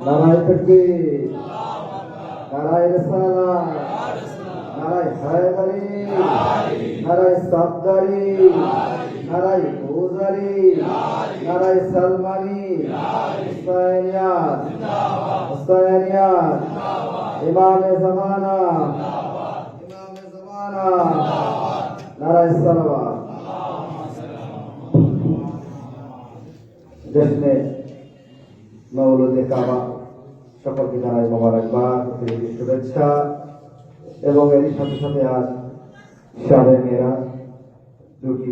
নারায়ে তাকবীর, নারায়ে রিসালাত, নারায়ে হায়দারি, নারায়ে সাফদারি, নারায়ে ফৌজারি, নারায়ে সালমানি, হুসাইনিয়াত, হুসাইনিয়াত, ইমামে জামানা, নারায়ে সালাওয়াত। जिसने मौलूद काबा সকলকে জানাই মোবারকবাদ, শুভেচ্ছা এবং এর সাথে সাথে আজ শাবে মেরাজ দুটি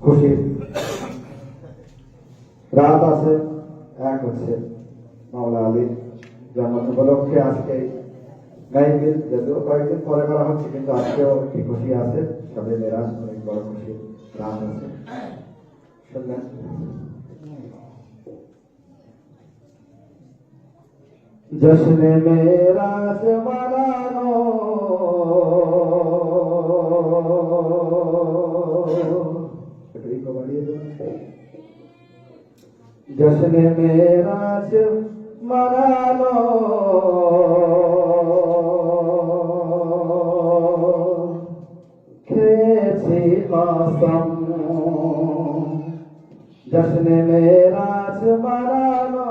খুশির রাত আছে। এক হচ্ছে মাওলা আলীর জন্ম উপলক্ষে আজকে গাইবিল, যদিও কয়েকদিন পরে করা হচ্ছে, কিন্তু আজকেও একটি খুশি আছে। শাবে মেরাজ অনেক বড় খুশির রাত আছে। শুনলেন জশ্নে মেরাজ মানানো, জশ্নে মেরাজ মানানো, খেয়েছি কসম। জশ্নে মেরাজ মানানো,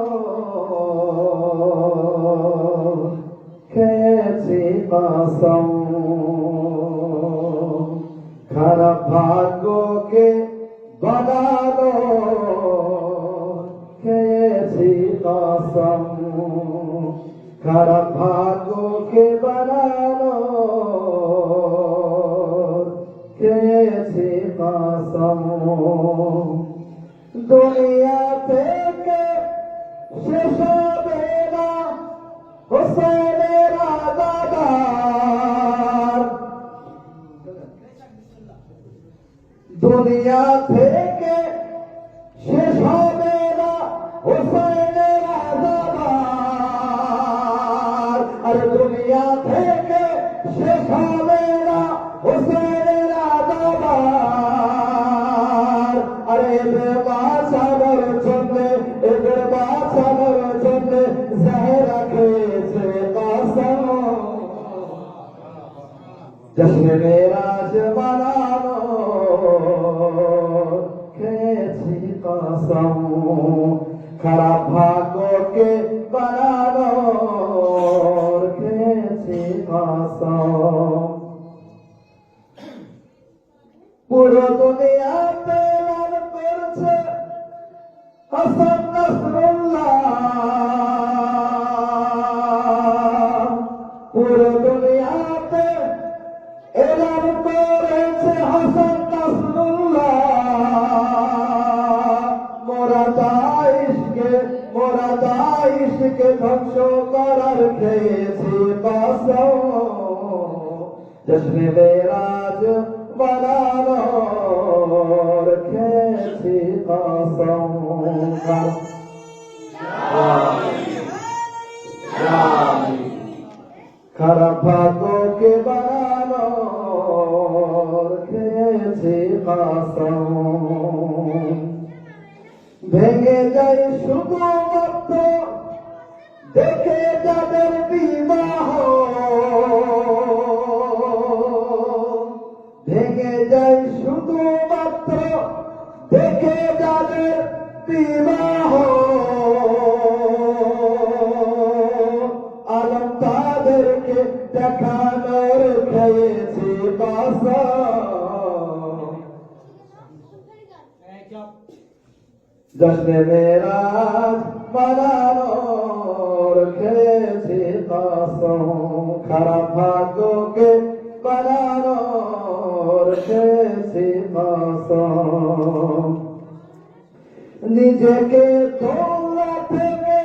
খেয়েছি কসম। খারাপ ভাগ্যকে বানানো, খেয়েছি কসম। খারাপ ভাগ্যকে বানানো, খেয়েছি কসম। দুনিয়া থেকে শেষ হবে না হোসেনের আজাদার। দুনিয়া থেকে শেষ হবে না হোসেনের আজাদার। আর দুনিয়া থেকে শেষ হবে না হোসেনের আজাদার। আরে এদের বাঁচানোর জন্য, এদের বাঁচানোর জন্য জাহেরা খেয়েছে কসম। জশ্নে মেরাজ মানানো, খেয়েছি কসম। খারাপ ভাগ্যকে বানানো, খেয়েছি কসম। পুরো দুনিয়াতে লাল করছে হাসান নাসরুল্লাহ। পুরো দুনিয়াতে এলান করেছে হাসান নাসরুল্লাহ। মোরা দাইশকে ধ্বংস করার খেয়েছি কসম। জশ্নে মেরাজ বানানোর খেয়েছি কসম। খারাপ ভাগ্যকে বানানোর খেয়েছি কসম। ভেঙে যায় শুধুমাত্র দেখে যাদের বিবাহ, ভেঙে যায় শুধুমাত্র দেখে যাদের বিবাহ। আলম তাদেরকে দেখানোর খেয়েছি কসম। জশ্নে মেরাজ বানানোর খেয়েছি কসম। খারাপ ভাগ্যকে বানানোর খেয়েছি কসম। নিজেকে তোমরা থেকে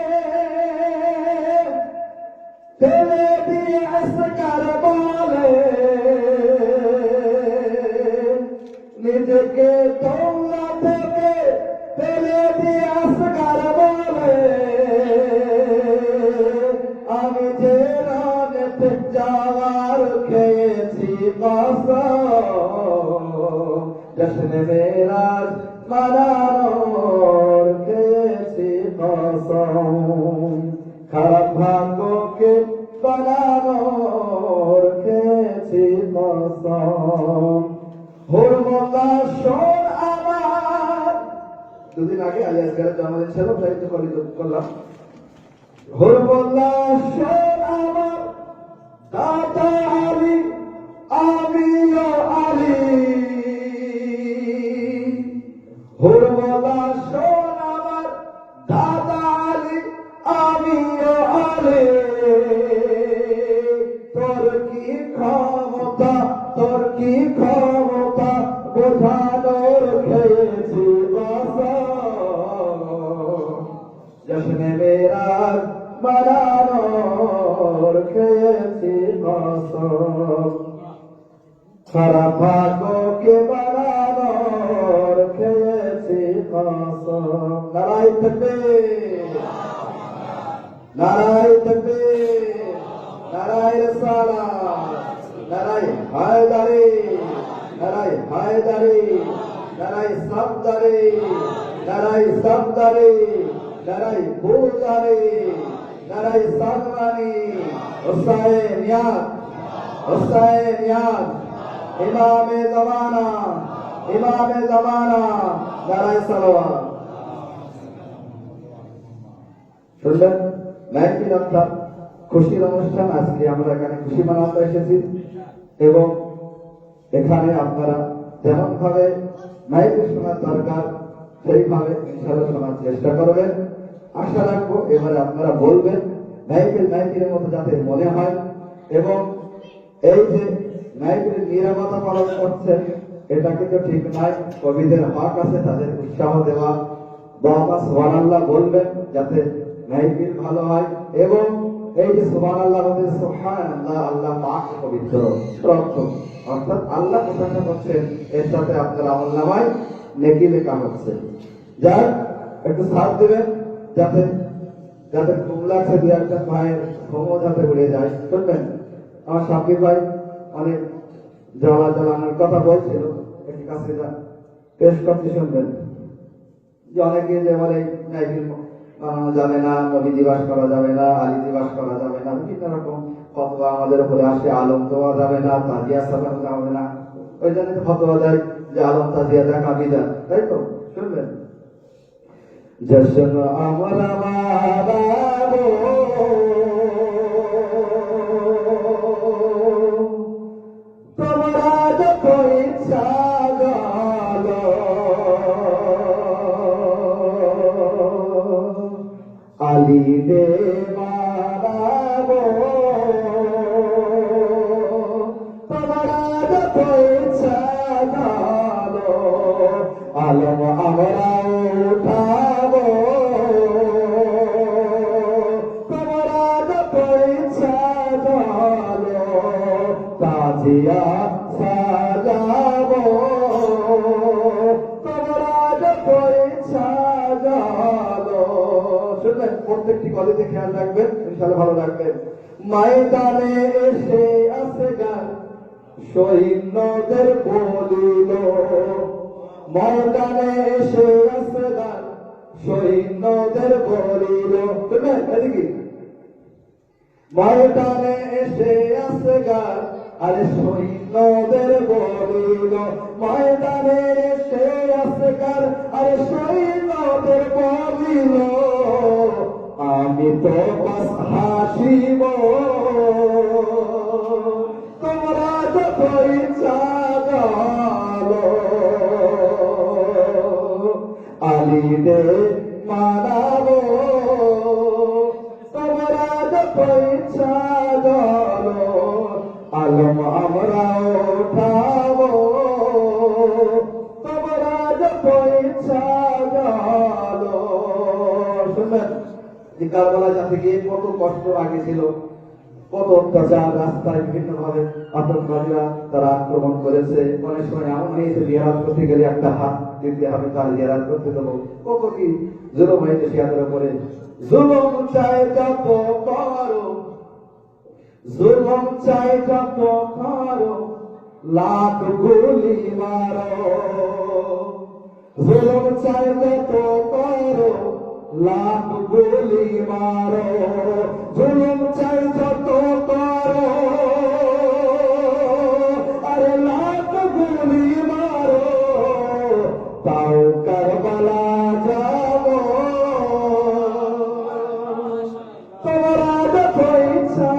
ফেলে দিয়ে আসকার বলে, নিজেকে তোমরা থেকে ফেলে যদি আসগার বলে আমি যে রানেতে যাওয়ার খেয়েছি কসম জশ্নে মেরাজ মানানোর খেয়েছি কসম খারাপ ভাগ্যকে বানানোর খেয়েছি কসম হুরমতা শোন আমার দুদিন আগে আলিয়াসগারের জন্মদিন ছিল তাই তো করলাম হুরমতা শোন আমার দাদা আলী আমিও আলী হুরমতা শোন আমার দাদা আলী আমিও আলী তোর কি ক্ষমতা বোঝানোর খেয়েছি জশ্নে মেরাজ মানানোর খেয়েছি কসম খারাপ ভাগ্যকে বানানোর খেয়েছি কসম নারাই তাকবীর নারাই তাকবীর নারাই রিসালাত নারাই হায়দারি নারাই হায়দারি নারাই সাবদারি নারাই সাবদারি নারাই বুদারি নারাই সাদমানি হুসাইন ইয়াদ ইমামে জামানা নারাই সালাওয়াত শুনলেন মাহফিল অর্থাৎ খুশির অনুষ্ঠান আজকে আমরা এখানে খুশি মানাতে এসেছি এবং এখানে আপনারা যেমন ভাবে মাহফিল শোনার দরকার সেইভাবে ইনশাআল্লাহ শোনার চেষ্টা করবেন আশা রাখবো এবারে আপনারা বলবেন মাহফিলের মতো যাতে মনে হয় এবং এই যে মাহফিলের নিরাপত্তা পালন করছেন এটা কিন্তু ঠিক নয় কবিদের হক আছে তাদের উৎসাহ দেওয়া বাবা সুবহানাল্লাহ বলবেন যাতে মাহফিল ভালো হয় এবং এই যে সুবহানাল্লাহ বলতে সুবহানাল্লাহ আল্লাহ পাক পবিত্র প্রথম অর্থাৎ আল্লাহ প্রশংসা করছেন এর সাথে আপনার আমলনামায় নেকি লেখা হচ্ছে যার একটু সাথ দেবেন যাতে যাতে কুমলা আছে দু একটা ভাইয়ের ঘুমও যাতে উড়ে যায় শুনবেন আমার সাকিব ভাই অনেক জ্বালানোর কথা বলছিল একটু কাছে যান পেশ করতে শুনবেন যে অনেকে যে বলে বানানো যাবে না নবী দিবস করা যাবে না আলী দিবস করা যাবে না বিভিন্ন রকম ফতোয়া আমাদের উপরে আসে আলম দেওয়া যাবে না তাজিয়া সাজানো যাবে না ওই জন্য তো ফতোয়া দেয় যে আলম তাজিয়া দেখা বিদান তাই তো শুনবেন জশ্ন আমরা মানাবো তোমরা যত ইচ্ছা গালো আলী দে মানাবো তোমরা যত ইচ্ছা গালো আলম আমরা উঠাবো তোমরা যত ইচ্ছা গালো তাজিয়া সাজাবো তোমরা যত ইচ্ছা গালো শুনলেন প্রত্যেকটি কলেজে খেয়াল রাখবেন ইনশাআল্লাহ ভালো রাখবেন ময়দানে এসে আছে গান সৈন্যদের বলিল ময়দানে এসে আছে গান সৈন্যদের বলিল শুনলেন এদিকে ময়দানে এসে আছে গান আরে সৈন্যদের বলিল ময়দানে এসে আছে গান আরে সৈন্যদের বলিল আমি তো বাস হাসিব তোমরা যত ইচ্ছা গালো আলী দে মানাবো তোমরা যত ইচ্ছা গালো আলম আমরা উঠাবো তোমরা যত ইচ্ছা গালো শুনবেন যে কারবালা যাতে গিয়ে কত কষ্ট আগেছিল কত অত্যাচার, রাস্তায় বিভিন্ন ভাবে আতঙ্কবাদীরা তারা আক্রমণ করেছে। অনেক সময় এমন হয়েছে জিহাদ করতে গেলে একটা হাত দিতে হবে, তার জিহাদ করতে দেবো, কত কি জুলুম হয়েছে শিয়াদের উপরে। জুলুম চাই যত করো, জুলুম চাই যত করো, লাখ গুলি মারো। জুলুম চাই যত করো, লাখ গুলি মারো। জুলুম চাই যত করো, আরে লাখ গুলি মারো, তাও কারবালা যাব। তোমরা যত ইচ্ছা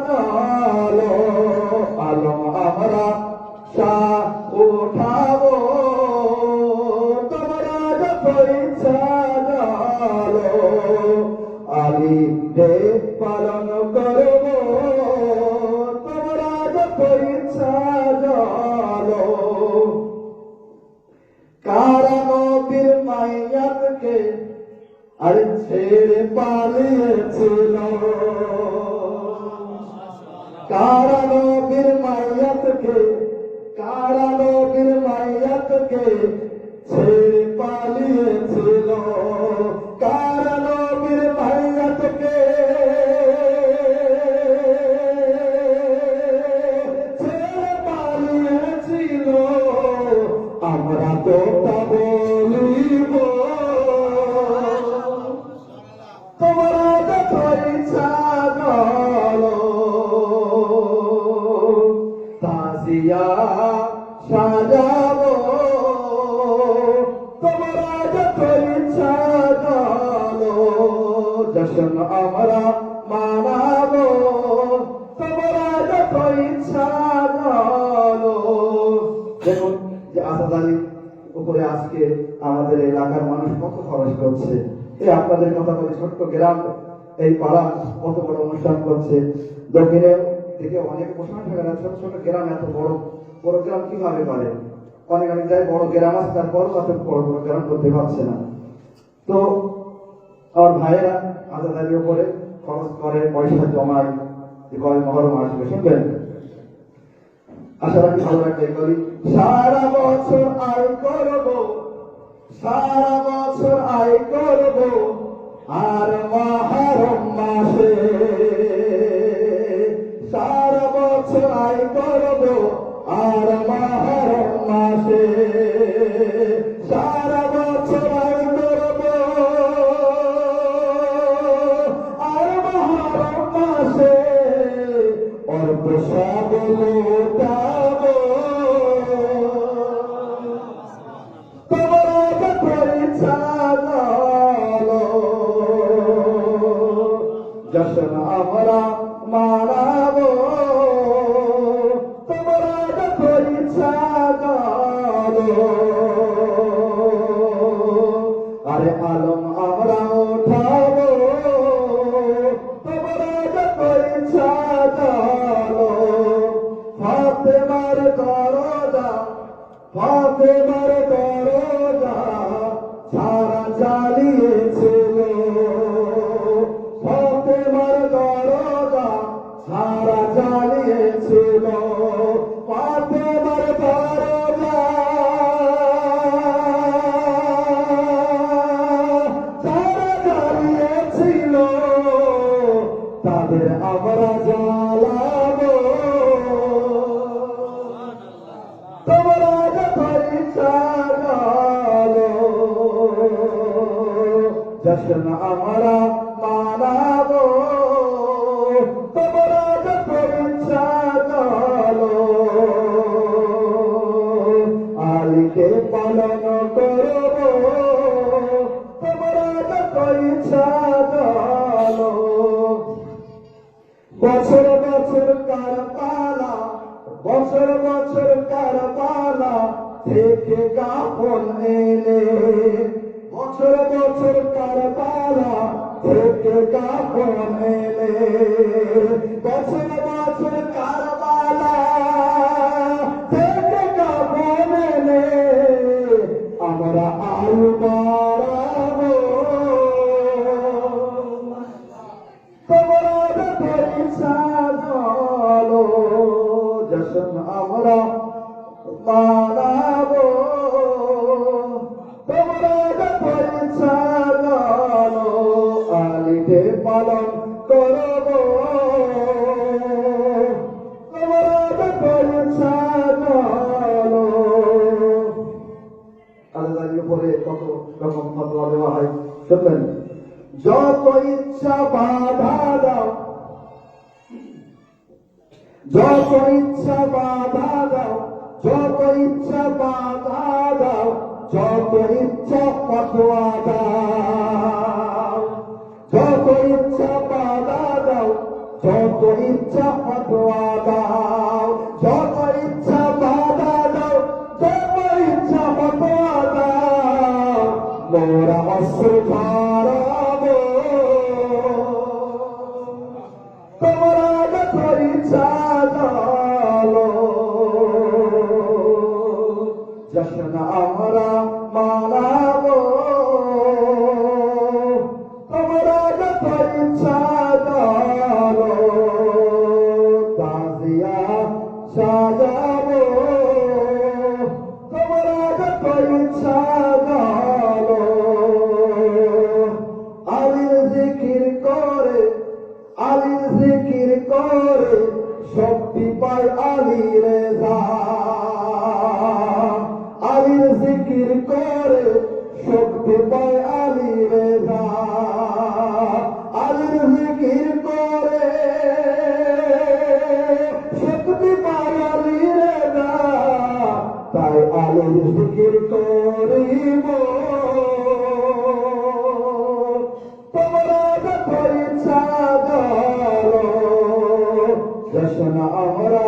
চলো, আলম আমরা শাহ উঠাবো। তোমরা যত ইচ্ছা চলো, আলী হে পালন করব। তোমরা যত ইচ্ছা চলো, কারা নবীর মাইয়াতকে আর ছেড়ে পালিয়েছিল, কারা নবীর মাইয়াতকে, কারা নবীর মাইয়াতকে ছেড়ে পালিয়েছিল, কারা নবীর মাইয়াতকে ছেড়ে পালিয়েছিল। আমরা তো তা বলিব, তোমরা যত ইচ্ছা চলো, তাজিয়া সাজাবো। তোমরা যত ইচ্ছা চলো, জশ্ন আমরা মানাবো। তোমরা যত ইচ্ছা চলো। দেখুন যে আসাদ আলী উপরে আজকে আমাদের এলাকার মানুষ কত খরচ করছে। এই আপনাদের কথা বলে, ছোট্ট গ্রাম, এই পাড়া কত বড় অনুষ্ঠান করছে। দক্ষিণে থেকে অনেক অনুষ্ঠান থাকে না, ছোট ছোট গ্রাম এত বড় বড় গ্রাম কিভাবে করে। অনেক অনেক জায়গায় বড় গ্রাম আছে, তারপর কত বড় বড় গ্রাম করতে পারছে না। তো আমার ভাইয়েরা আজাদ আলীর উপরে খরচ করে, পয়সা জমায়, যে কয় মহরম আসবে, শুনবেন। আশা রাখি ভালো একটা করি। সারা বছর আয় করব, সারা বছর আয় করব, আর মহরম মাসে সারা বছর আয় করব, আর মহরম মাসে সারা বছর আয় করব, আর মহরম মাসে অল্প সব লুটাবো। তোমরা যত ইচ্ছা চলো, জশ্ন আমরা মানাবো। তোমরা যত ইচ্ছা চলো, আরে আলম আমরা উঠাবো। তোমরা যত ইচ্ছা চলো, ফাতেমার দরজা, ফাতেমার দরজা ছাড়া জ্বালিয়েছিল, ফাতেমার দরজা ছাড়া জ্বালিয়েছিল, ফাতেমার দরজা ছাড়া জ্বালিয়েছিল, তাদের আমরা জ্বালাবো। তোমরা যত ইচ্ছা চলো, জশ্ন আমরা মানাবো। তোমরা যত ইচ্ছা চলো, আলীকে পালন করব। তোমরা যত ইচ্ছা চলো, বছর বছর কারবালা, বছর বছর কারবালা থেকে কাফন এনে, বছর বছর কারবালা থেকে কাফন এনে, বছর বছর কারবালা থেকে কাফন এনে, আমরা আয়ু বাড়াবো। তোমরা যত ইচ্ছা মানাবো তোমরা যত ইচ্ছা জানো আলিতে পালন করব তোমরা যত ইচ্ছা জানো আল্লাহর উপরে কত রকম ফতোয়া দেওয়া হয় শুনবেন যত ইচ্ছা বাধা দাও যত ইচ্ছা বাধা দাও যত ইচ্ছা বাধা দাও যত ইচ্ছা ফতোয়া দাও যত ইচ্ছা বাধা দাও যত ইচ্ছা ফতোয়া দাও যত ইচ্ছা বাধা দাও যত ইচ্ছা ফতোয়া দাও মোরা অস্ত্র ধরাবো তোমরা যত ইচ্ছা জানো জশ্ন আমরা মানাবো তোমরা যত ইচ্ছা জানো তাজিয়া সাজাবো তোমরা যত ইচ্ছা জানো আলীর জিকির করে আলীর জিকির করে শক্তি পায় আলী রেজা আলীর জিকির করে শক্তি পায় আলী রেজা আলীর জিকির করে শক্তি পায় আলী রেজা তাই আলীর জিকির করিব তোমরা যত ইচ্ছা জানো জশ্ন আমরা